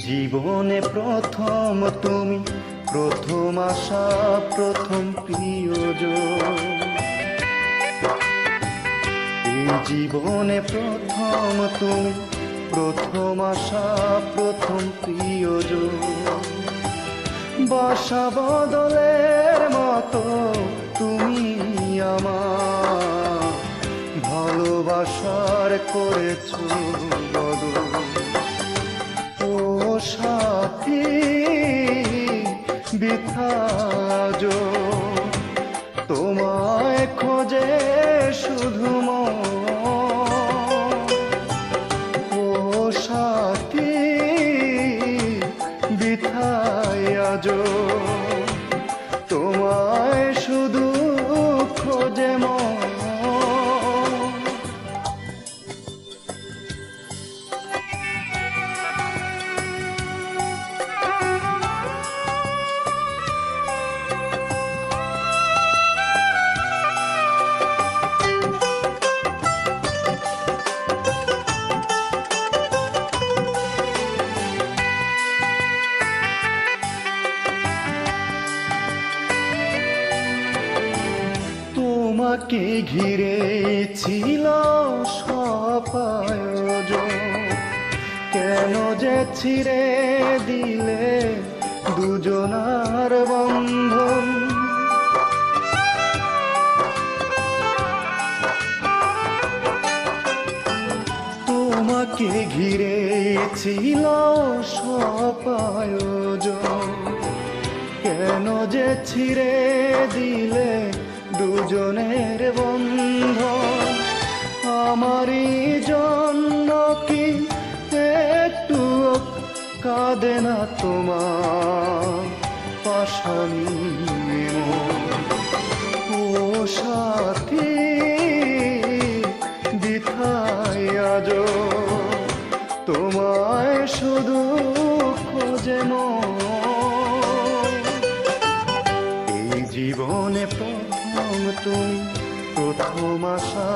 জীবনে প্রথম তুমি, প্রথম আশা, প্রথম প্রিয়জন। এই জীবনে প্রথম তুমি, প্রথম আশা, প্রথম প্রিয়জন। বাসা বদলের মতো তুমি আমার, ভালোবাসার করেছো বদল। ও সাথী বিথাজ, তোমায় খোঁজে শুধু মন। ও সাথী বিথায় আজ, তোমায় শুধু খোঁজে মন। তোমাকে ঘিরে ছিল সব আয়োজন, কেন যে ছিঁড়ে দিলে দুজনার বন্ধন। তোমাকে ঘিরে ছিল সব আয়োজন, কেন যে ছিঁড়ে দিলে দুজনের বন্ধন। আমারই জন্য কি একটু কাঁদে না তোমার পাশানি মন? ও সাথী বিথায় আজ, তোমায় শুধু খোঁজে মন। এই জীবনে প্রথম তুমি, প্রথম আশা,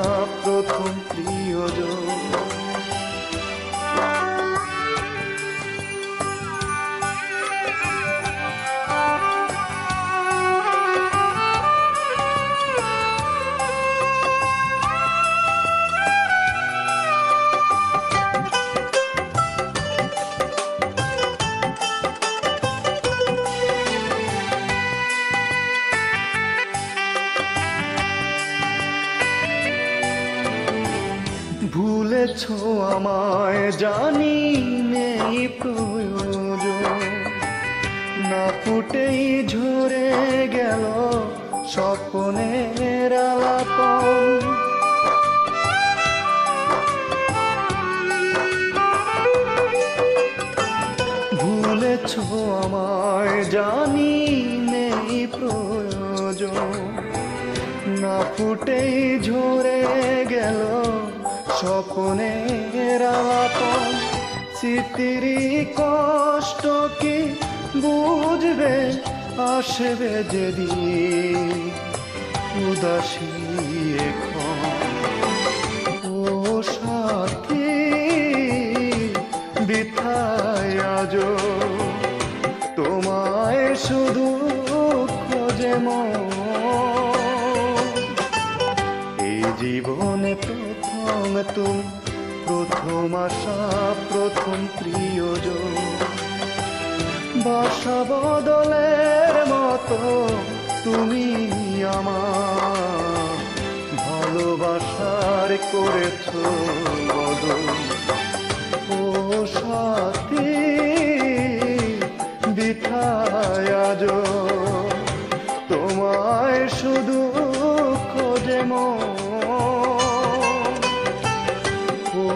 প্রথম প্রিয়জন। ভুলেছো আমায় জানি নেই প্রয়োজন, না ফুটেই ঝরে গেল স্বপ্নের আলাপন। ভুলেছো আমায় জানি নেই প্রয়োজন, না ফুটেই ঝরে গেল স্বপ্নের আপন। স্মৃতির কষ্ট কি বুঝবে, আসবে যেদিন উদাসী এখন। ও সাথী বিথায় আজ, তোমায় শুধু খোঁজে মন। এই জীবনে প্রথম তুমি, প্রথম আশা, প্রথম প্রিয়জন। বাসা বদলের মতো তুমি আমার, ভালোবাসার করেছো বদল। ও সাথী বিথায় আজ, তোমায় শুধু খোঁজে মন। ও